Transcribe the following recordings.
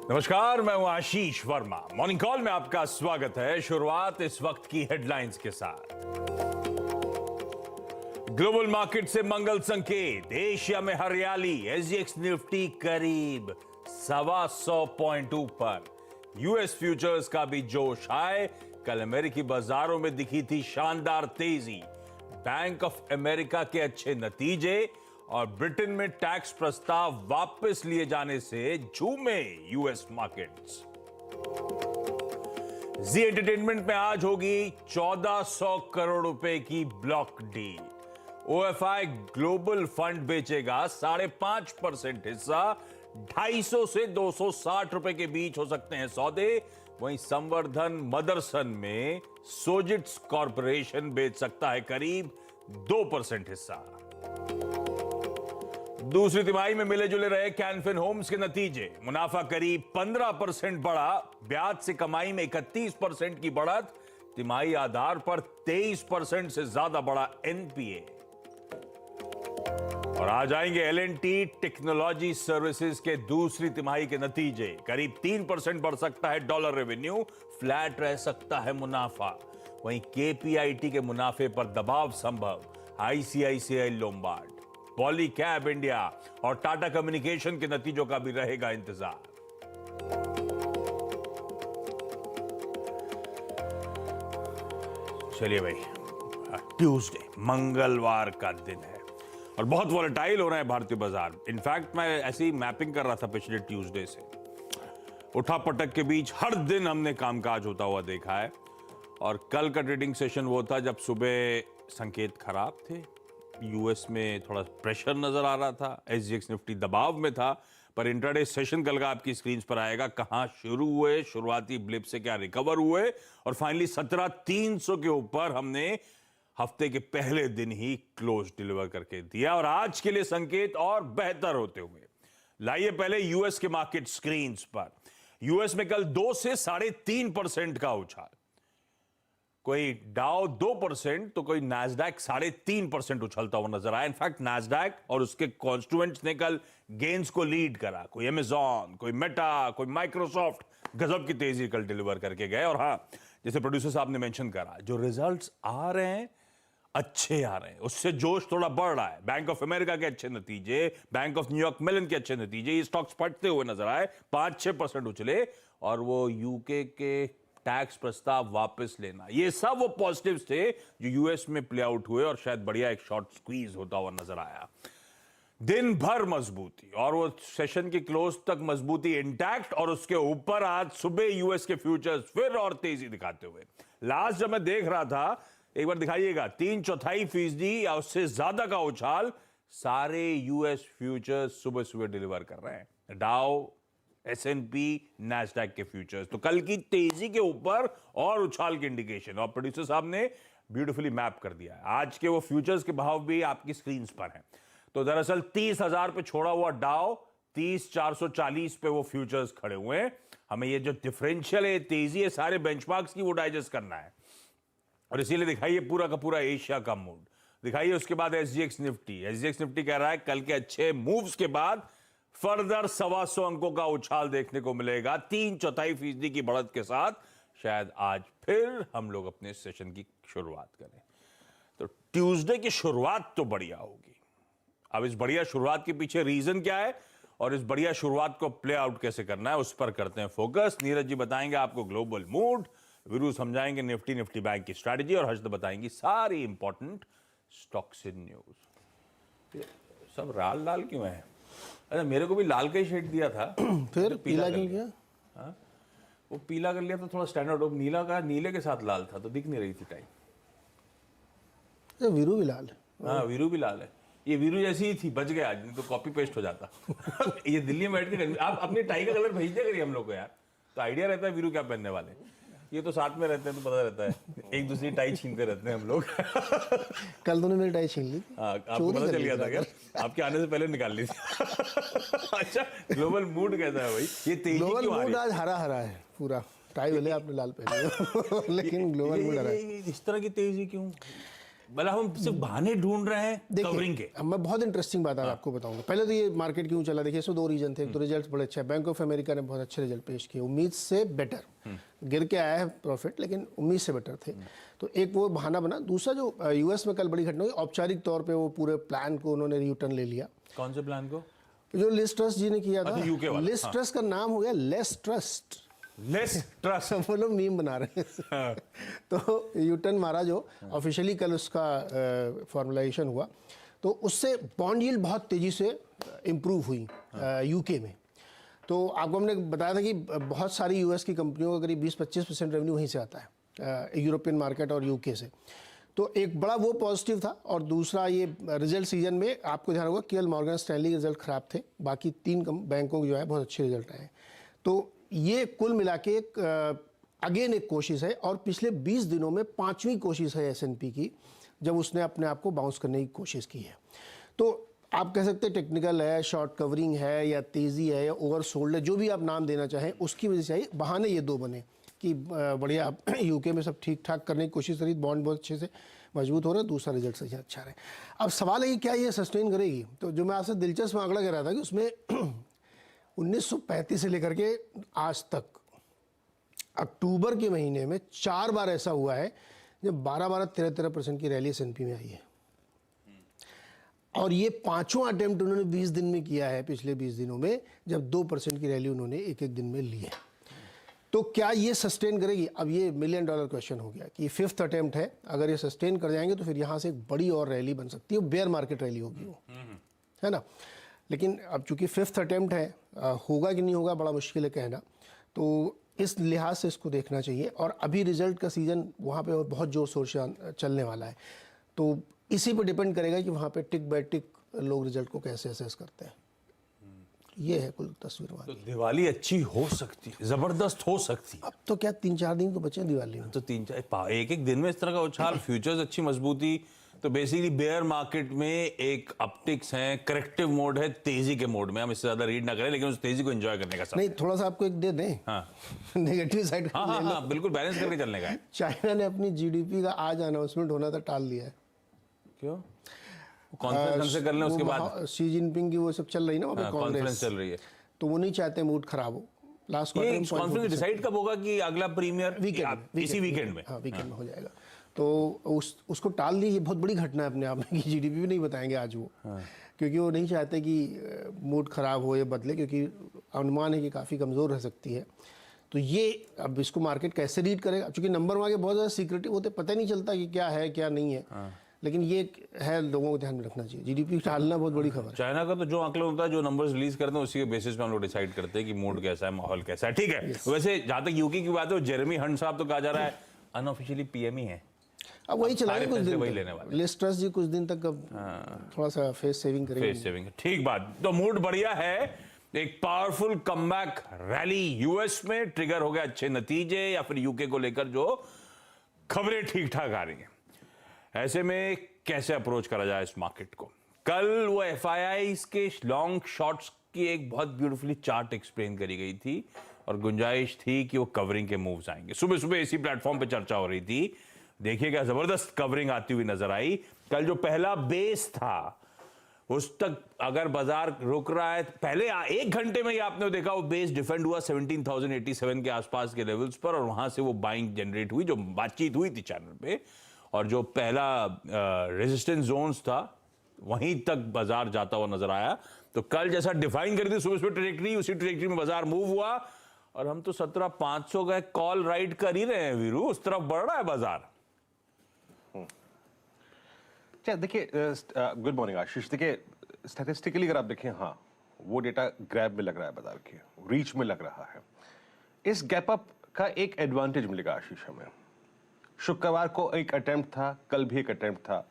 नमस्कार, मैं हूं आशीष वर्मा। मॉर्निंग कॉल में आपका स्वागत है। शुरुआत इस वक्त की हेडलाइंस के साथ। ग्लोबल मार्केट से मंगल संकेत, एशिया में हरियाली, एसजीएक्स निफ्टी करीब 125 पॉइंट ऊपर। यूएस फ्यूचर्स का भी जोश आए। कल अमेरिकी बाजारों में दिखी थी शानदार तेजी। बैंक ऑफ अमेरिका के अच्छे नतीजे और ब्रिटेन में टैक्स प्रस्ताव वापस लिए जाने से झूमे यूएस मार्केट्स। जी एंटरटेनमेंट में आज होगी 1400 करोड़ रुपए की ब्लॉक डील। ओएफआई ग्लोबल फंड बेचेगा 5.5% हिस्सा। 250 से 260 रुपए के बीच हो सकते हैं सौदे। वहीं संवर्धन मदरसन में सोजिट्स कॉरपोरेशन बेच सकता है करीब 2% हिस्सा। दूसरी तिमाही में मिले जुले रहे कैनफिन होम्स के नतीजे। मुनाफा करीब 15% बढ़ा। ब्याज से कमाई में 31% की बढ़त। तिमाही आधार पर 23% से ज्यादा बढ़ा एनपीए। और आ जाएंगे एलएनटी टेक्नोलॉजी सर्विसेज के दूसरी तिमाही के नतीजे। करीब 3% बढ़ सकता है डॉलर रेवेन्यू, फ्लैट रह सकता है मुनाफा। वहीं केपीआईटी के मुनाफे पर दबाव संभव। आईसीआईसीआई लोम्बार्ड, पॉलीकैब इंडिया और टाटा कम्युनिकेशन के नतीजों का भी रहेगा इंतजार। चलिए भाई, ट्यूसडे मंगलवार का दिन है और बहुत वॉलेटाइल हो रहा है भारतीय बाजार। इनफैक्ट मैं ऐसी मैपिंग कर रहा था पिछले ट्यूसडे से। उठापटक के बीच हर दिन हमने कामकाज होता हुआ देखा है। और कल का ट्रेडिंग सेशन वो था जब सुबह संकेत खराब थे। यूएस में थोड़ा प्रेशर नजर आ रहा था। एसजीएक्स निफ्टी दबाव में था। पर इंट्राडे सेशन कल का आपकी स्क्रीन पर आएगा। कहां शुरू हुए, शुरुआती ब्लिप से क्या रिकवर हुए और फाइनली 17,300 के ऊपर हमने हफ्ते के पहले दिन ही क्लोज डिलीवर करके दिया। और आज के लिए संकेत और बेहतर होते हुए लाइए पहले यूएस के मार्केट स्क्रीन पर। यूएस में कल 2 से 3.5% का उछाल। कोई डाउ 2% तो कोई नैस्डैक 3.5% उछलता हुआ नजर आया। इनफैक्ट नैस्डैक और उसके कॉन्स्टिट्यूएंट्स ने कल गेन्स को लीड करा। कोई अमेजॉन, कोई मेटा, कोई माइक्रोसॉफ्ट गजब की तेजी कल डिलीवर करके गए। और हां, जैसे प्रोड्यूसर साहब ने मेंशन करा, जो रिजल्ट्स आ रहे हैं अच्छे आ रहे हैं, उससे जोश थोड़ा बढ़ रहा है। बैंक ऑफ अमेरिका के अच्छे नतीजे, बैंक ऑफ न्यूयॉर्क मेलन के अच्छे नतीजे, ये स्टॉक्स फटते हुए नजर आए। 5-6% उछले। और वो यूके के टैक्स प्रस्ताव वापस लेना, ये सब वो पॉजिटिव्स थे जो यूएस में प्ले आउट हुए और शायद बढ़िया एक शॉर्ट स्क्वीज होता हुआ नजर आया। दिन भर मजबूती और वो सेशन की क्लोज तक मजबूती इंटैक्ट। और उसके ऊपर आज सुबह यूएस के फ्यूचर्स फिर और तेजी दिखाते हुए। लास्ट जब मैं देख रहा था, एक बार दिखाइएगा, 3/4% या उससे ज्यादा का उछाल सारे यूएस फ्यूचर्स सुबह सुबह डिलीवर कर रहे हैं। डाउ, एसएनपी, नैस्डैक के फ्यूचर्स तो कल की तेजी के ऊपर और उछाल की इंडिकेशन। और प्रोड्यूसर साहब ने ब्यूटीफुली मैप कर दिया है। आज के वो फ्यूचर्स के भाव भी आपकी स्क्रीन पर हैं। तो दरअसल 30,000 पे छोड़ा हुआ डाउ, 30,440 पे वो फ्यूचर्स खड़े हुए हैं। हमें ये जो डिफरेंशियल है, तेजी है सारे बेंचमार्क्स की, वो डाइजेस्ट करना है। और इसीलिए दिखाइए पूरा का पूरा एशिया का मूड दिखाइए। उसके बाद एसजीएक्स निफ्टी कह रहा है कल के अच्छे मूव्स के बाद फर्दर 125 अंकों का उछाल देखने को मिलेगा। 3/4% की बढ़त के साथ शायद आज फिर हम लोग अपने सेशन की शुरुआत करें। तो ट्यूसडे की शुरुआत तो बढ़िया होगी। अब इस बढ़िया शुरुआत के पीछे रीजन क्या है और इस बढ़िया शुरुआत को प्ले आउट कैसे करना है, उस पर करते हैं फोकस। नीरज जी बताएंगे आपको ग्लोबल मूड, वीरू समझाएंगे निफ्टी बैंक की स्ट्रैटेजी और हर्षद बताएंगी सारी इंपॉर्टेंट स्टॉक्स इन न्यूज। सब लाल लाल क्यों है? अरे मेरे को भी लाल का ही शेड दिया था। फिर पीला क्यों किया? हाँ, वो पीला कर लिया तो थोड़ा स्टैंडर्ड हो। नीला का नीले के साथ लाल था तो दिख नहीं रही थी टाई। वीरू भी लाल है। हाँ, वीरू भी लाल है। ये वीरू जैसी ही थी, बच गया आज, नहीं तो कॉपी पेस्ट हो जाता। ये दिल्ली में बैठ के आप अपनी टाई का कलर भेज दे करिए हम लोग को यार, तो आइडिया रहता है वीरू क्या पहनने वाले। ये तो साथ में रहते हैं तो पता रहता है, एक दूसरी टाई छीनते रहते हैं हम लोग। कल तूने मेरी टाई छीन ली। हाँ, आपको पता चल गया था क्या? आपके आने से पहले निकाल ली थी। अच्छा, ग्लोबल मूड कैसा है भाई? ये तेजी क्यों आ रही है? ग्लोबल मूड आज हरा हरा है पूरा। टाई वाले आपने लाल पहनी है लेकिन ग्लोबल मूड हरा है। इस तरह की तेजी क्यों? मतलब हम सिर्फ बहाने ढूंढ रहे हैं कवरिंग के। अब मैं बहुत इंटरेस्टिंग बात आज आपको बताऊंगा। पहले तो ये मार्केट क्यों चला, देखिए इसमें दो रीजन थे। एक तो रिजल्ट बड़े अच्छे, बैंक ऑफ अमेरिका ने बहुत अच्छे रिजल्ट पेश किए, उम्मीद से बेटर। गिर के आया है प्रॉफिट, लेकिन उम्मीद से बेटर थे। तो एक वो बहाना बना। दूसरा जो यूएस में कल बड़ी घटना हुई, औपचारिक तौर पर वो पूरे प्लान को उन्होंने रीटर्न ले लिया। कौन से प्लान को? जो लिस ट्रस्ट जी ने किया था, यूके वाला। लिस ट्रस्ट का नाम हो गया लेस ट्रस्ट। Less trust. वो लोग मीम बना रहे हैं। तो यूटर्न मारा जो ऑफिशियली कल उसका फॉर्मुलाइजेशन हुआ, तो उससे बॉन्ड यील्ड बहुत तेजी से इम्प्रूव हुई यूके में। तो आपको हमने बताया था कि बहुत सारी यूएस की कंपनियों का करीब 20-25% रेवेन्यू वहीं से आता है, यूरोपियन मार्केट और यूके से। तो एक बड़ा वो पॉजिटिव था। और दूसरा ये रिजल्ट सीजन में आपको ध्यान होगा केवल मॉर्गन स्टैनली के रिजल्ट खराब थे, बाकी 3 बैंकों के जो है बहुत अच्छे रिजल्ट आए। तो ये कुल मिला के एक अगेन एक कोशिश है, और पिछले 20 दिनों में 5वीं कोशिश है S&P की जब उसने अपने आप को बाउंस करने की कोशिश की है। तो आप कह सकते हैं टेक्निकल है, शॉर्ट कवरिंग है, या तेज़ी है, या ओवरसोल्ड है, जो भी आप नाम देना चाहें, उसकी वजह से बहाने ये दो बने कि बढ़िया यूके में सब ठीक ठाक करने की कोशिश करी, बॉन्ड बहुत अच्छे से मजबूत हो रहे हैं, दूसरा रिजल्ट से अच्छा रहे। अब सवाल है कि क्या ये सस्टेन करेगी। तो जो मैं आपसे दिलचस्प आंकड़ा कह रहा था कि उसमें 1935 से लेकर के आज तक अक्टूबर के महीने में 4 बार ऐसा हुआ है जब 12-13% की रैली S&P में आई है। और ये 5वां अटेम्प्ट उन्होंने 20 दिन में किया है, पिछले 20 दिनों में, जब 2% की रैली उन्होंने एक दिन में ली है। तो क्या ये सस्टेन करेगी? अब ये $1 मिलियन क्वेश्चन हो गया कि 5th अटेम्प्ट है, अगर ये सस्टेन कर जाएंगे तो फिर यहाँ से एक बड़ी और रैली बन सकती है, बेयर मार्केट रैली होगी वो, है ना। लेकिन अब चूंकि 5th अटेम्प्ट है, होगा कि नहीं होगा बड़ा मुश्किल है कहना। तो इस लिहाज से इसको देखना चाहिए। और अभी रिजल्ट का सीज़न वहाँ पे बहुत जोर शोर से चलने वाला है, तो इसी पर डिपेंड करेगा कि वहाँ पे टिक बाय टिक लोग रिजल्ट को कैसे असेस करते हैं। ये है कुल तस्वीर वहाँ तो दिवाली अच्छी हो सकती है, जबरदस्त हो सकती है। अब तो क्या 3-4 दिन तो बचे हैं दिवाली में। तो 3-4 एक दिन में इस तरह का उछाल, फ्यूचर्स अच्छी मजबूती, तो बेसिकली बेयर मार्केट में एक अपटिक्स हैं, करेक्टिव मोड है, तेजी के मोड में। हम इससे ज्यादा रीड ना करें, लेकिन उस तेजी को एंजॉय करने का नहीं, थोड़ा सा आपको एक दे दें। हाँ नेगेटिव साइड। हाँ, बिल्कुल बैलेंस करके चलने का है। चाइना ने अपनी जीडीपी का आज अनाउंसमेंट होना था टाल दिया है। क्यों? कॉन्फ्रेंस से कर लें उसके बाद। शी जिनपिंग की वो सब चल रही ना वहाँ पे, कॉन्फ्रेंस चल रही है, तो वो नहीं चाहते मूड खराब हो। लास्ट ये कॉन्फ्रेंस डिसाइड कब होगा कि अगला प्रीमियर इसी वीकेंड में? हाँ, वीकेंड में हो जाएगा। तो उसको टाल दी। ये बहुत बड़ी घटना है अपने आप में कि जीडीपी भी नहीं बताएंगे आज वो, क्योंकि वो नहीं चाहते कि मूड खराब हो या बदले, क्योंकि अनुमान है कि काफ़ी कमज़ोर रह सकती है। तो ये अब इसको मार्केट कैसे रीड करेगा, क्योंकि नंबर वहाँ के बहुत ज़्यादा सीक्रेटिव होते, पता नहीं चलता कि क्या है क्या नहीं है। लेकिन ये है, लोगों को ध्यान में रखना चाहिए। जीडीपी टालना बहुत बड़ी खबर है। चाइना का तो जो आंकलन होता है, जो नंबर्स रिलीज करते हैं, उसी के बेसिस पे हम लोग डिसाइड करते हैं कि मूड कैसा है, माहौल कैसा है। ठीक है। वैसे जहां तक यूके की बात है, जेरेमी हंट साहब तो कहा जा रहा है अनऑफिशियली पीएम ही है। अब वही चलाएंगे कुछ दिन, वही लेने वाले लिस ट्रस्ट जी कुछ दिन तक अब थोड़ा सा फेस सेविंग करेंगे। फेस सेविंग, ठीक बात। तो मूड बढ़िया है। एक पावरफुल कमबैक रैली यूएस में ट्रिगर हो गया, अच्छे नतीजे, या फिर यूके को लेकर जो खबरें ठीक ठाक आ रही हैं। ऐसे में कैसे अप्रोच करा जाए इस मार्केट को? कल वो एफआईआईज के लॉन्ग शॉर्ट्स की एक बहुत ब्यूटीफुली चार्ट एक्सप्लेन करी गई थी, और गुंजाइश थी कि वो कवरिंग के मूव्स आएंगे। सुबह सुबह इसी प्लेटफॉर्म पे चर्चा हो रही थी, देखिएगा जबरदस्त कवरिंग आती हुई नजर आई। कल जो पहला बेस था उस तक अगर बाजार रुक रहा है, पहले 1 घंटे में ही आपने देखा वो बेस डिफेंड हुआ 17,087 के आसपास के लेवल्स पर, और वहां से वो बाइंग जनरेट हुई, जो बातचीत हुई थी चैनल पे। और जो पहला रेजिस्टेंस जोन्स था वहीं तक बाजार जाता हुआ नजर आया। तो कल जैसा डिफाइन करी थी सुबह सुबह ट्रेजेक्टरी, उसी ट्रेजेक्टरी में बाजार मूव हुआ, और हम तो 17,500 का कॉल राइड कर ही रहे हैं वीरू, उस तरफ बढ़ रहा है बाजार। देखिए, गुड मॉर्निंग आशीष। देखिए, स्टैटिस्टिकली अगर आप देखें, हाँ वो डेटा ग्रैब में लग रहा है, बाजार के रीच में लग रहा है। इस गैप अप का एक एडवांटेज मिलेगा आशीष हमें। शुक्रवार को एक अटेम्प्ट था, कल भी एक अटेम्प्ट था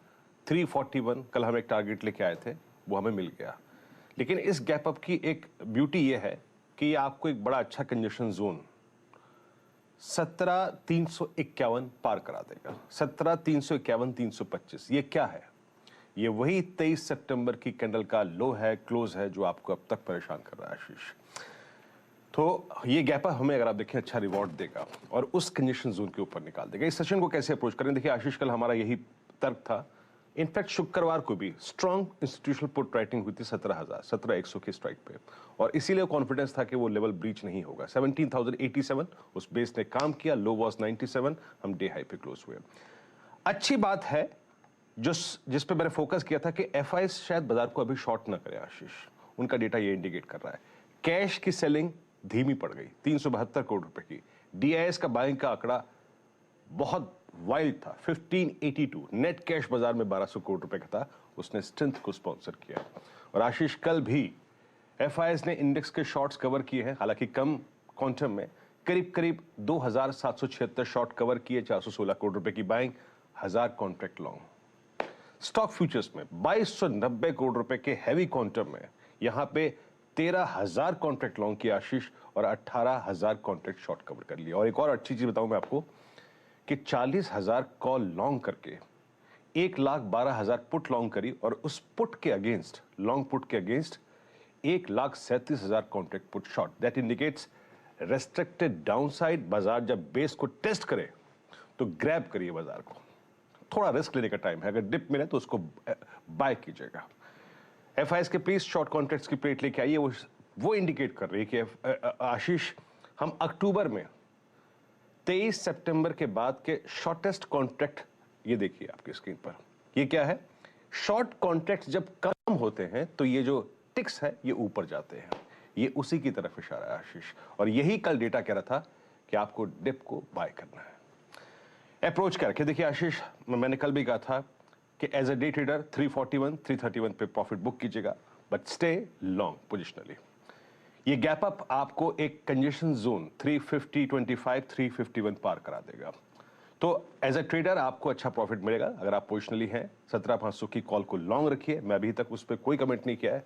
341, कल हम एक टारगेट लेके आए थे, वो हमें मिल गया। लेकिन इस गैप अप की एक ब्यूटी ये है कि ये आपको एक बड़ा अच्छा कंजेशन जोन 17,351 पार करा देगा। 17,351, 325 ये क्या है? ये वही 23 सितंबर की कैंडल का लो है, क्लोज है, जो आपको अब तक परेशान कर रहा है आशीष। तो ये गैप अप हमें अगर आप देखें अच्छा रिवॉर्ड देगा और उस कंजेशन जोन के ऊपर निकाल देगा। इस सेशन को कैसे अप्रोच करें? देखिए आशीष, कल हमारा यही तर्क था। इनफैक्ट शुक्रवार को भी स्ट्रॉन्ग इंस्टीट्यूशनल पुट राइटिंग हुई थी 17,100 की स्ट्राइक पे, और इसीलिए कॉन्फिडेंस था कि वो लेवल ब्रीच नहीं होगा। 17,087 उस बेस ने काम किया, लो वॉज 97, हम डे हाई पे क्लोज हुए। अच्छी बात है जिस पे मैंने फोकस किया था कि एफआईएस शायद बाजार को अभी शॉर्ट ना करे आशीष, उनका डेटा ये इंडिकेट कर रहा है। कैश की सेलिंग धीमी पड़ गई 372 करोड़ रुपए की। डीआईएस का बाइंग का आंकड़ा बहुत वाइल्ड था 1582, नेट कैश बाजार में 1200 करोड़ रुपए का था, उसने स्ट्रेंथ को स्पॉन्सर किया। और आशीष कल भी एफआईएस ने इंडेक्स के शॉर्ट्स कवर किए हैं, हालांकि कम क्वांटम में, करीब करीब 2776 शॉर्ट कवर किए, 416 करोड़ रुपए की buying, 1000 contract long. Stock futures में 2290 करोड़ रुपए के हैवी क्वांटम में यहां पे 13,000 कॉन्ट्रैक्ट लॉन्ग किया आशीष, और 18,000 कॉन्ट्रैक्ट शॉर्ट कवर कर लिया। और एक और अच्छी चीज बताऊं मैं आपको कि 40,000 कॉल लॉन्ग करके 1,12,000 पुट लॉन्ग करी, और उस पुट के अगेंस्ट, लॉन्ग पुट के against 1,37,000 contract put short. That indicates restricted downside. बाजार जब बेस को टेस्ट करे तो ग्रैब करिए बाजार को, थोड़ा रिस्क लेने का टाइम है, अगर डिप मिले तो उसको बाय कीजिएगा। एफआईएस के प्लीज शॉर्ट कॉन्ट्रैक्ट्स की प्लेट लेके आइए, वो इंडिकेट कर रही है कि आशीष हम अक्टूबर में 23 सितंबर के बाद के शॉर्टेस्ट कॉन्ट्रैक्ट, ये देखिए आपकी स्क्रीन पर, ये क्या है? शॉर्ट कॉन्ट्रैक्ट जब कम होते हैं तो ये जो टिक्स है ये ऊपर जाते हैं, ये उसी की तरफ इशारा है आशीष। और यही कल डेटा कह रहा था कि आपको डिप को बाय करना है। अप्रोच करके देखिए आशीष, मैंने कल भी कहा था कि एज अ डे ट्रेडर 341, 331 पे प्रॉफिट बुक कीजिएगा, बट स्टे लॉन्ग पोजिशनली। ये गैप अप आपको एक कंजेशन जोन 350.25, 351 पार करा देगा। तो एज अ ट्रेडर आपको अच्छा प्रॉफिट मिलेगा अगर आप पोजिशनली हैं। 17,500 की कॉल को लॉन्ग रखिए, मैं अभी तक उस पर कोई कमेंट नहीं किया है।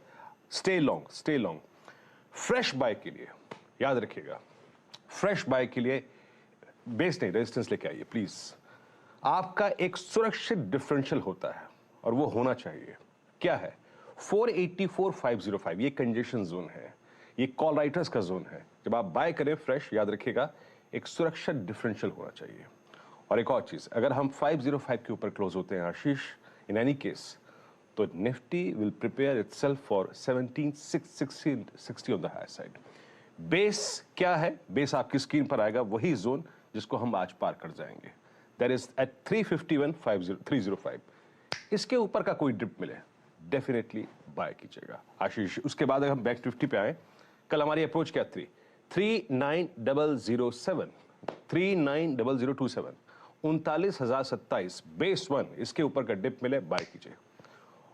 Stay long, stay long. Fresh bye के लिए याद रखिएगा, फ्रेश बाय के लिए बेस नहीं, रेजिस्टेंस लेके आइए प्लीज। आपका एक सुरक्षित डिफरेंशियल होता है और वो होना चाहिए। क्या है? 484,505, ये कंजेशन जोन है, ये कॉल राइटर्स का जोन है। जब आप बाय करें फ्रेश, याद रखिएगा एक सुरक्षित डिफरेंशियल होना चाहिए। और एक और चीज, अगर हम 505 के ऊपर क्लोज होते हैं आशीष, इन एनी केस, तो Nifty will prepare itself for 17,660 on the higher side. Base क्या है? बेस आपकी स्क्रीन पर आएगा, वही जोन जिसको हम आज पार कर जाएंगे। That is at 351,305। इसके ऊपर का कोई डिप मिले डेफिनेटली बाय कीजिएगा आशीष। उसके बाद अगर हम बैंक निफ्टी पे आए, कल हमारी अप्रोच क्या थी? 39,007, 39,027, 39,027 बेस 1, इसके ऊपर का डिप मिले बाय कीजिए।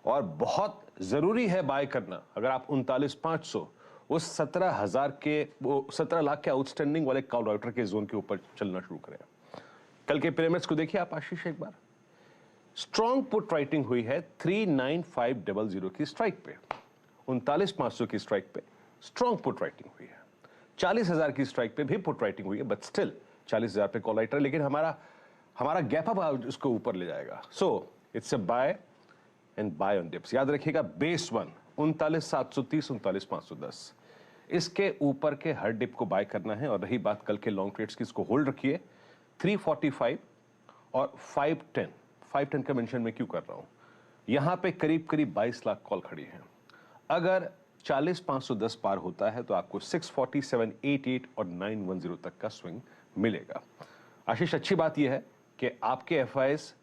और बहुत जरूरी है बाय करना, अगर आप 39,500 उस 17,000 के, वो 17 लाख के आउटस्टैंडिंग वाले कॉल राउटर के जोन के ऊपर चलना शुरू करें। कल के पिरामिड्स को देखिए आप आशीष एक बार, स्ट्रॉन्ग पुट राइटिंग हुई है 39,500 की स्ट्राइक पे, 39,500 की स्ट्राइक पे स्ट्रॉन्ग पुट राइटिंग हुई है। 40,000 की स्ट्राइक पे भी पुट राइटिंग हुई है, बट स्टिल 40,000 पे कॉल राइटर, लेकिन हमारा गैप अप उसको ऊपर ले जाएगा। So it's a buy and buy on dips. याद रखिएगा बेस 1 39,730, 39,510, इसके ऊपर के हर डिप को बाय करना है। और रही बात कल के लॉन्ग ट्रेड्स की, इसको होल्ड रखिए। 345 और 510 का मेंशन मैं क्यों कर रहा हूं? यहां पे करीब करीब 22 लाख कॉल खड़ी हैं। अगर 40,510 पार होता है तो आपको 640, 788 और 910 तक का स्विंग मिलेगा। आशीष, अच्छी बात यह है कि आपके एफआईएस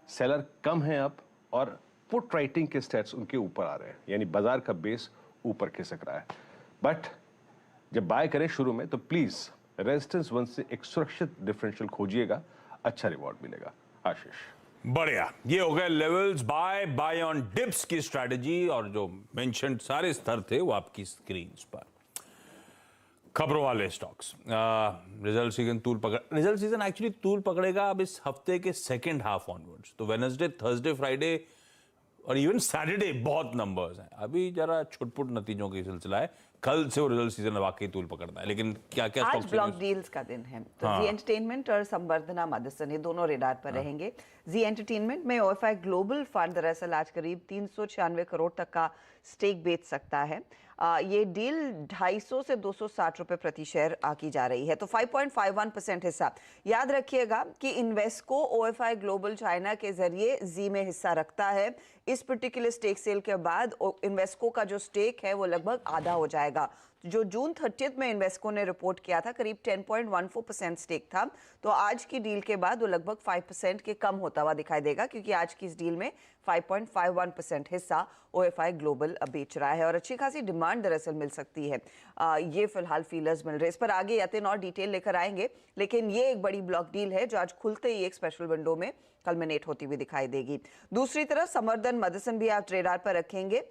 सेलर कम हैं अब, और पुट राइटिंग के स्टेट्स उनके ऊपर आ रहे हैं, यानी बाजार का बेस ऊपर खिसक रहा है। बट जब बाय करें शुरू में तो प्लीज रेजिस्टेंस 1 से एक सुरक्षित डिफरेंशियल खोजिएगा, अच्छा रिवॉर्ड मिलेगा आशीष। बढ़िया, ये हो गए लेवल्स, बाय ऑन डिप्स की स्ट्रैटेजी, और जो मेंशन सारे स्तर थे वो आपकी स्क्रीन पर। खबरों वाले स्टॉक्स, रिजल्ट सीजन एक्चुअली तूल पकड़ेगा अब इस हफ्ते के सेकेंड हाफ ऑनवर्ड्स। तो वेडनेसडे, थर्सडे, फ्राइडे और इवन सैटरडे बहुत नंबर्स हैं। अभी जरा छुटपुट नतीजों का सिलसिला है, कल से वो रिजल्ट सीजन वाकई तूल पकड़ना है, लेकिन क्या क्या आज ब्लॉक डील्स का दिन है, तो हाँ। जी एंटरटेनमेंट और संवर्धना मदरसन ये दोनों रेडार पर रहेंगे। जी एंटरटेनमेंट में ओएफआई ग्लोबल फंड दरअसल आज करीब 396 करोड़ तक का स्टेक बेच सकता है। ये डील 250 से 260 रुपए प्रति शेयर की जा रही है, तो 5.51% हिस्सा। याद रखिएगा कि इन्वेस्को ओएफआई ग्लोबल चाइना के जरिए जी में हिस्सा रखता है। इस पर्टिकुलर स्टेक सेल के बाद इन्वेस्को का जो स्टेक है वो लगभग आधा हो जाएगा। जो जून 30 में इन्वेस्को ने रिपोर्ट किया था करीब 10.14% स्टेक था, तो आज की डील के बाद वो लगभग 5% के कम होता हुआ दिखाई देगा, क्योंकि आज की इस डील में 5.51% हिस्सा ओएफआई ग्लोबल बेच रहा है और अच्छी खासी डिमांड दरअसल मिल सकती है। ये फिलहाल फीलर्स मिल रहे हैं, इस पर आगे यतिन और डिटेल लेकर आएंगे, लेकिन ये एक बड़ी ब्लॉक डील है जो आज खुलते ही एक स्पेशल विंडो में कल्मिनेट होती हुई दिखाई देगी। दूसरी तरफ समर्दन मदरसन भी आप रेडार पर रखेंगे।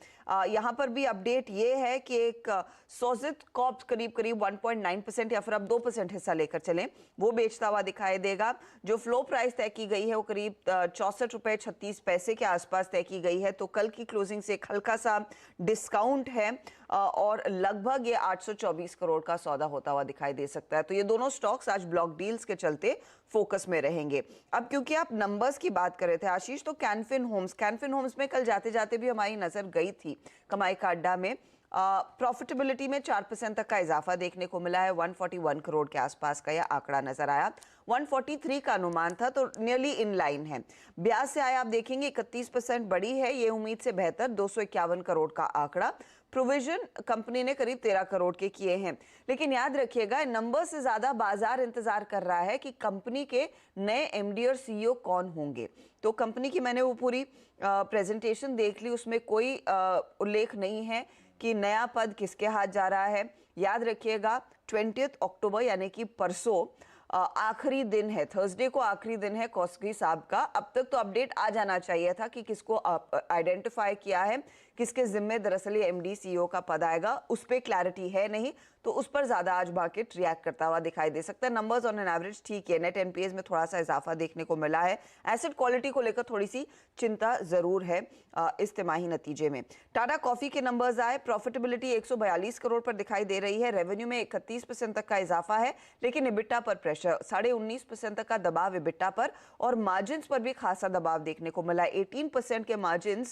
यहाँ पर भी अपडेट ये है कि एक सोजित कॉर्प करीब 1.9% या फिर अब 2% हिस्सा लेकर चलें, वो बेचता हुआ दिखाई देगा। जो फ्लो प्राइस तय की गई है वो करीब 64 रुपए 36 पैसे के आसपास तय की गई है, तो कल की क्लोजिंग से एक हल्का सा डिस्काउंट है और लगभग ये 824 करोड़ का सौदा होता हुआ दिखाई दे सकता है। तो ये दोनों स्टॉक्स आज ब्लॉक डील्स के चलते फोकस में रहेंगे। अब क्योंकि आप नंबर्स की बात कर रहे थे आशीष, तो कैनफिन होम्स में कल जाते जाते भी हमारी नजर गई थी कमाई का अड्डा में। प्रॉफिटेबिलिटी में 4% तक का इजाफा देखने को मिला है, 141 करोड़ के आसपास का यह आंकड़ा नजर आया। 143 का अनुमान था, तो नियरली इन लाइन है। ब्याज से आय आप देखेंगे 31% बढ़ी है, ये उम्मीद से बेहतर 251 करोड़ का आंकड़ा। प्रोविजन कंपनी ने करीब 13 करोड़ के किए हैं, लेकिन याद रखिएगा इन नंबर से ज्यादा बाजार इंतजार कर रहा है कि कंपनी के नए एमडी और सीईओ कौन होंगे। तो कंपनी की मैंने वो पूरी प्रेजेंटेशन देख ली, उसमें कोई उल्लेख नहीं है कि नया पद किसके हाथ जा रहा है। याद रखिएगा 20 अक्टूबर यानी कि परसों आखिरी दिन है, थर्सडे को आखिरी दिन है कौसगी साहब का। अब तक तो अपडेट आ जाना चाहिए था कि किसको आइडेंटिफाई किया है, किसके जिम्मे दरअसल ये एमडी सीईओ का पद आएगा, उस पर क्लैरिटी है नहीं, तो उस पर ज्यादा आज मार्केट रिएक्ट करता हुआ दिखाई दे सकता है। नंबर्स ऑन एन एवरेज ठीक है, नेट एनपीएस में थोड़ा सा इजाफा देखने को मिला है, एसेट क्वालिटी को लेकर थोड़ी सी चिंता जरूर है इस तिमाही नतीजे में। टाटा कॉफी के नंबर्स आए, प्रॉफिटेबिलिटी 142 करोड़ पर दिखाई दे रही है, रेवेन्यू में 31% तक का इजाफा है, लेकिन इबिटा पर प्रेशर, 19.5% तक का दबाव इबिटा पर, और मार्जिन पर भी खासा दबाव देखने को मिला। 18% के मार्जिन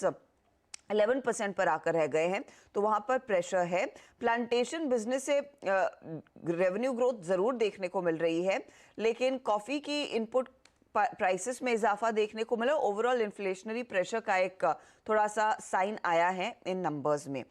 11% पर आकर रह गए हैं, तो वहां पर प्रेशर है। प्लांटेशन बिजनेस से रेवेन्यू ग्रोथ जरूर देखने को मिल रही है, लेकिन कॉफी की इनपुट प्राइसेस में इजाफा देखने को मिला। ओवरऑल इन्फ्लेशनरी प्रेशर का एक थोड़ा सा साइन आया है इन नंबर्स में।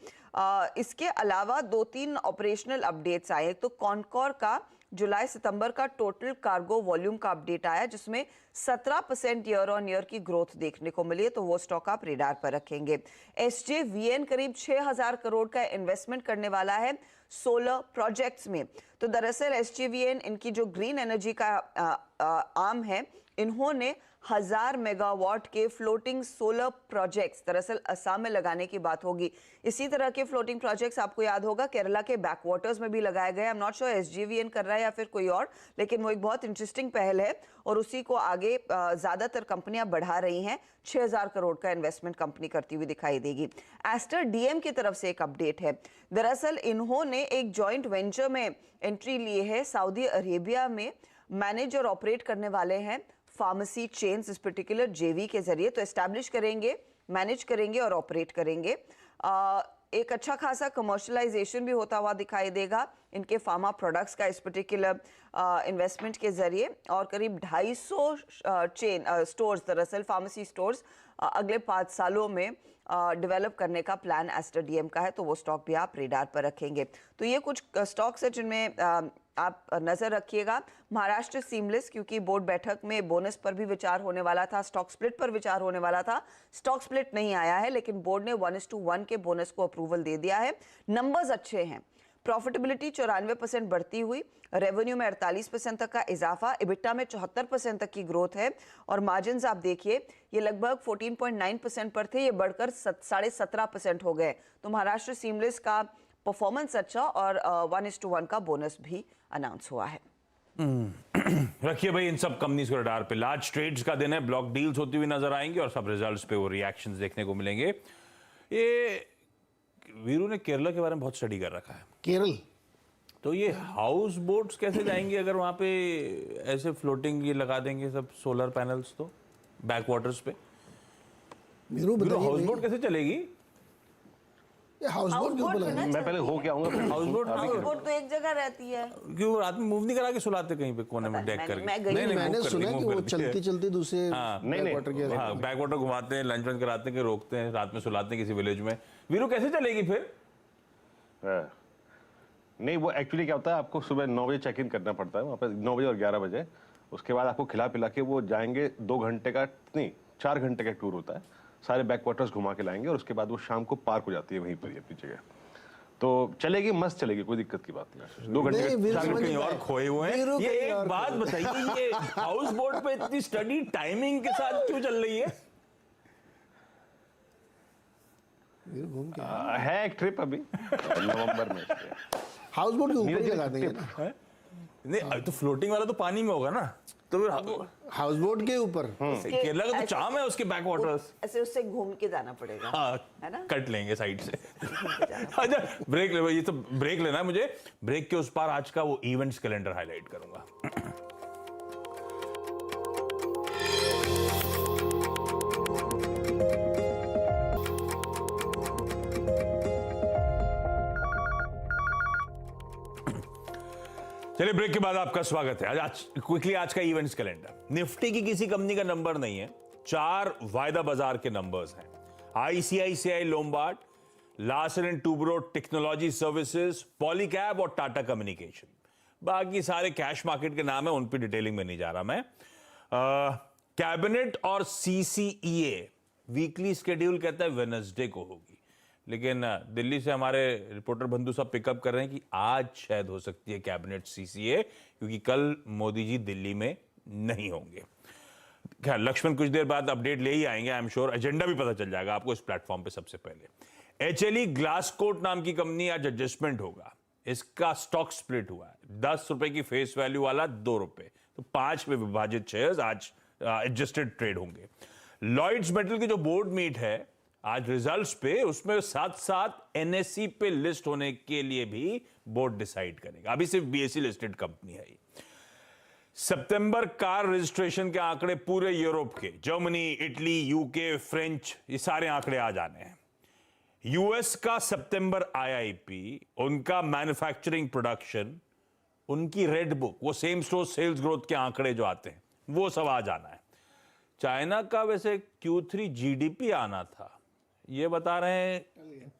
इसके अलावा 2-3 ऑपरेशनल अपडेट्स आए। तो कॉनकॉर का जुलाई सितंबर का टोटल कार्गो वॉल्यूम का अपडेट आया, जिसमें 17% ईयर ऑन ईयर की ग्रोथ देखने को मिली है, तो वो स्टॉक आप रेडार पर रखेंगे। एसजेवीएन करीब 6000 करोड़ का इन्वेस्टमेंट करने वाला है सोलर प्रोजेक्ट्स में। तो दरअसल एसजेवीएन इनकी जो ग्रीन एनर्जी का आर्म है, इन्होंने 1000 मेगावाट के फ्लोटिंग सोलर प्रोजेक्ट्स दरअसल असम में लगाने की बात होगी। इसी तरह के फ्लोटिंग प्रोजेक्ट्स आपको याद होगा केरला के बैकवाटर्स में भी लगाए गए। I am not sure SJVN कर रहा है या फिर कोई और, लेकिन वो एक बहुत इंटरेस्टिंग पहल है और उसी को आगे ज्यादातर कंपनियां बढ़ा रही हैं। 6000 करोड़ का इन्वेस्टमेंट कंपनी करती हुई दिखाई देगी। एस्टर डीएम की तरफ से एक अपडेट है। दरअसल इन्होंने एक जॉइंट वेंचर में एंट्री ली है, सऊदी अरेबिया में मैनेज और ऑपरेट करने वाले हैं फार्मेसी चेन्स इस पर्टिकुलर जेवी के जरिए। तो एस्टैब्लिश करेंगे, मैनेज करेंगे और ऑपरेट करेंगे। एक अच्छा खासा कमर्शलाइजेशन भी होता हुआ दिखाई देगा इनके फार्मा प्रोडक्ट्स का इस पर्टिकुलर इन्वेस्टमेंट के जरिए, और करीब 250 चेन स्टोर्स दरअसल फार्मेसी स्टोर्स अगले 5 सालों में डेवलप करने का प्लान एस्टर डीएम का है, तो वो स्टॉक भी आप रेडार पर रखेंगे। तो ये कुछ स्टॉक्स है जिनमें आप नजर रखिएगा। महाराष्ट्र सीमलेस, क्योंकि बोर्ड बैठक में बोनस पर भी विचार होने वाला था, स्टॉक स्प्लिट पर विचार होने वाला था, स्टॉक स्प्लिट नहीं आया है, लेकिन बोर्ड ने 1:1 के बोनस को अप्रूवल दे दिया है। नंबर्स अच्छे हैं, प्रॉफिटेबिलिटी 94% बढ़ती हुई, रेवेन्यू में 48% तक का इजाफा, इबिटा में 74% तक की ग्रोथ है, और मार्जिन आप देखिए ये लगभग 14.9% पर थे, ये बढ़कर 17.5% हो गए। तो महाराष्ट्र सीमलेस का परफॉर्मेंस अच्छा, और 1:1 का बोनस भी अनाउंस हुआ है। रखिए भाई इन सब कंपनीज को रडार पे। लार्ज ट्रेड्स का दिन है, ब्लॉक डील्स होती हुई नजर आएंगी और सब रिजल्ट्स पे वो रिएक्शंस देखने को मिलेंगे। ये वीरू ने केरला के बारे में बहुत स्टडी कर रखा है, केरल तो ये हाउस बोट्स कैसे जाएंगे अगर वहाँ पे ऐसे फ्लोटिंग ये लगा देंगे सब सोलर पैनल्स, तो बैक वाटर्स पे वीरू हाउस बताइए बोट कैसे चलेगी? हाउस बोट के ऊपर लगा मैं पहले हो के आऊंगा हाउस बोट हाउसबोट तो एक जगह रहती है। क्यों रात में मूव नहीं करा के सुलाते कहीं पे कोने में डेक करके? मैं गई नहीं, मैंने move सुना करती, कि move वो करती है। चलती चलती दूसरे नहीं, वाटर के हाँ, बैक वाटर घुमाते हैं, लंच वंच कराते हैं, कि रोकते हैं, रात में सुलाते हैं किसी विलेज में। वीरू कैसे चलेगी फिर? हाँ। नहीं, वो एक्चुअली क्या होता है, आपको सुबह 9 बजे चेक इन करना पड़ता है वहाँ पे, 9 बजे और 11 बजे। उसके बाद आपको खिला पिला के वो जाएंगे, 2 घंटे का नहीं 4 घंटे का टूर होता है, सारे बैक वाटर्स घुमा के लाएंगे और उसके बाद वो शाम को पार्क हो जाती है वहीं पर ही अपनी जगह। तो चलेगी, मस्त चलेगी, कोई दिक्कत की बात नहीं। 2 घंटे नहीं, वीरू चार समझ कहीं में और आया। खोए हुए हैं। वीरू ये कहीं एक और बात बताइए, ये हाउस बोट पे इतनी स्टडी टाइमिंग के साथ क्यों चल रही है? वीरू घूम के है एक ट्रिप अभी नवंबर में। हाउस बोट के ऊपर ही लगा देंगे ना, नहीं, अभी तो फ्लोटिंग वाला तो पानी में होगा ना, तो फिर हाउस बोट के ऊपर केरला का तो चाम है उसके बैक वाटर्स। ऐसे उससे घूम के जाना पड़ेगा, हाँ, है ना? कट लेंगे साइड से। अच्छा, ब्रेक ले, ये तो ब्रेक लेना है मुझे। ब्रेक के उस पार आज का वो इवेंट्स कैलेंडर हाईलाइट करूंगा। चलिए, ब्रेक के बाद आपका स्वागत है। आज क्विकली आज का इवेंट्स कैलेंडर। निफ्टी की किसी कंपनी का नंबर नहीं है, 4 वायदा बाजार के नंबर्स हैं। ICICI Lombard, Larsen and Toubro technology services, Polycab और टाटा कम्युनिकेशन। बाकी सारे कैश मार्केट के नाम है, उन पर डिटेलिंग में नहीं जा रहा मैं। कैबिनेट और सीसीईए वीकली शेड्यूल कहता है वेडनेसडे को होगी, लेकिन दिल्ली से हमारे रिपोर्टर बंधु साहब पिकअप कर रहे हैं कि आज शायद हो सकती है कैबिनेट सीसीए, क्योंकि कल मोदी जी दिल्ली में नहीं होंगे। खैर, लक्ष्मण कुछ देर बाद अपडेट ले ही आएंगे, आई एम श्योर। एजेंडा भी पता चल जाएगा आपको इस प्लेटफॉर्म पे सबसे पहले। एचएलई ग्लासकोट नाम की कंपनी आज एडजस्टमेंट होगा। इसका स्टॉक स्प्लिट हुआ है, 10 रुपए की फेस वैल्यू वाला 2 रुपए, तो 5 में विभाजित शेयर्स आज एडजस्टेड ट्रेड होंगे। लॉयड्स मेटल की जो बोर्ड मीट है आज रिजल्ट्स पे, उसमें साथ साथ एनएसई पे लिस्ट होने के लिए भी बोर्ड डिसाइड करेगा। अभी सिर्फ बीएसई लिस्टेड कंपनी है। सितंबर कार रजिस्ट्रेशन के आंकड़े पूरे यूरोप के, जर्मनी, इटली, यूके, फ्रेंच, ये सारे आंकड़े आ जाने हैं। यूएस का सितंबर आईआईपी, उनका मैन्युफैक्चरिंग प्रोडक्शन, उनकी रेड बुक, वो सेम स्टोर सेल्स ग्रोथ के आंकड़े जो आते हैं, वो सब आ जाना है। चाइना का वैसे Q3 जीडीपी आना था, ये बता रहे हैं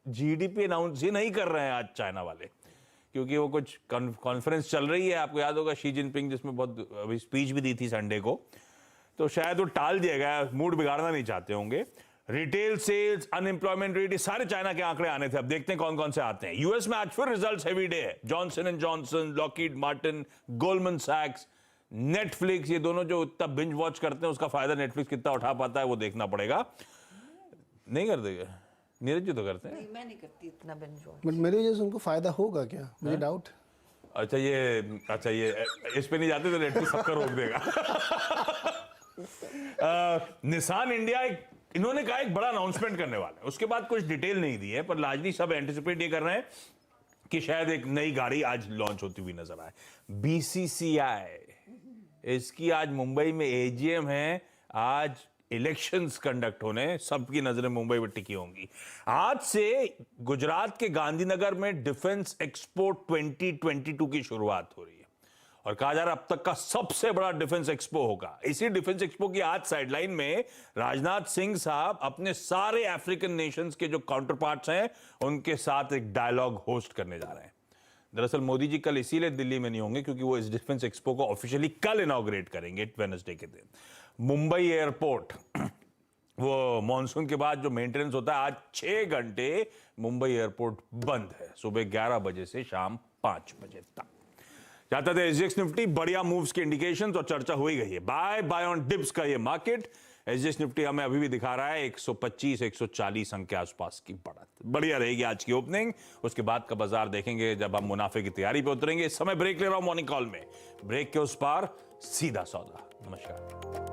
जीडीपी अनाउंस ही नहीं कर रहे हैं आज चाइना वाले, क्योंकि वो कुछ कॉन्फ्रेंस चल रही है, आपको याद होगा शी जिनपिंग, जिसमें बहुत अभी स्पीच भी दी थी संडे को, तो शायद वो टाल दिया गया, मूड बिगाड़ना नहीं चाहते होंगे। रिटेल सेल्स, अनएम्प्लॉयमेंट रेट, ये सारे चाइना के आंकड़े आने थे। अब देखते हैं कौन कौन से आते हैं। यूएस में आज फिर रिजल्ट्स हेवी डे है। Johnson and Johnson, Lockheed Martin, Goldman सैक्स, नेटफ्लिक्स, ये दोनों जो इतना बिंज वॉच करते हैं, उसका फायदा नेटफ्लिक्स कितना उठा पाता है वो देखना पड़ेगा। नहीं कर देगा, नीरज जी तो करते हैं। नहीं, मैं नहीं करती इतना बिंज वॉच। बट मेरी वजह से उनको फायदा होगा क्या, मुझे डाउट। अच्छा ये इस पे नहीं जाते तो नेटफ्लिक्स सबका रोक देगा। निसान इंडिया इन्होंने कहा एक बड़ा अनाउंसमेंट करने वाला है, उसके बाद कुछ डिटेल नहीं दी है, पर लार्जली सब एंटिसिपेट ये कर रहे हैं कि शायद एक नई गाड़ी आज लॉन्च होती हुई नजर आए। बीसीसीआई, इसकी आज मुंबई में एजीएम है, आज इलेक्शंस कंडक्ट होने, सबकी नजरें मुंबई पर टिकी होंगी। आज से गुजरात के गांधीनगर में डिफेंस एक्सपो 2022 की शुरुआत हो रही है और कहा जा रहा है अब तक का सबसे बड़ा डिफेंस एक्सपो होगा। इसी डिफेंस एक्सपो की आज साइडलाइन में राजनाथ सिंह साहब अपने सारे अफ्रीकन नेशंस के जो काउंटर पार्ट्स हैं उनके साथ एक डायलॉग होस्ट करने जा रहे हैं। दरअसल मोदी जी कल इसीलिए दिल्ली में नहीं होंगे क्योंकि वो इस डिफेंस एक्सपो को ऑफिशियली कल इनॉग्रेट करेंगे, वेडनेसडे के दिन। मुंबई एयरपोर्ट, वो मॉनसून के बाद जो मेंटेनेंस होता है, आज 6 घंटे मुंबई एयरपोर्ट बंद है, सुबह 11 बजे से शाम 5 बजे तक। जाता था एसजीएक्स निफ्टी, बढ़िया मूव्स के इंडिकेशंस और चर्चा हो ही गई है। बाय ऑन डिप्स का ये मार्केट। एसजीएक्स निफ्टी हमें अभी भी दिखा रहा है 125-140 अंक के आसपास की बढ़त। बढ़िया रहेगी आज की ओपनिंग, उसके बाद का बाजार देखेंगे जब हम मुनाफे की तैयारी पे उतरेंगे। इस समय ब्रेक ले रहा हूं मॉर्निंग कॉल में। ब्रेक के उस पार सीधा सौदा। नमस्कार।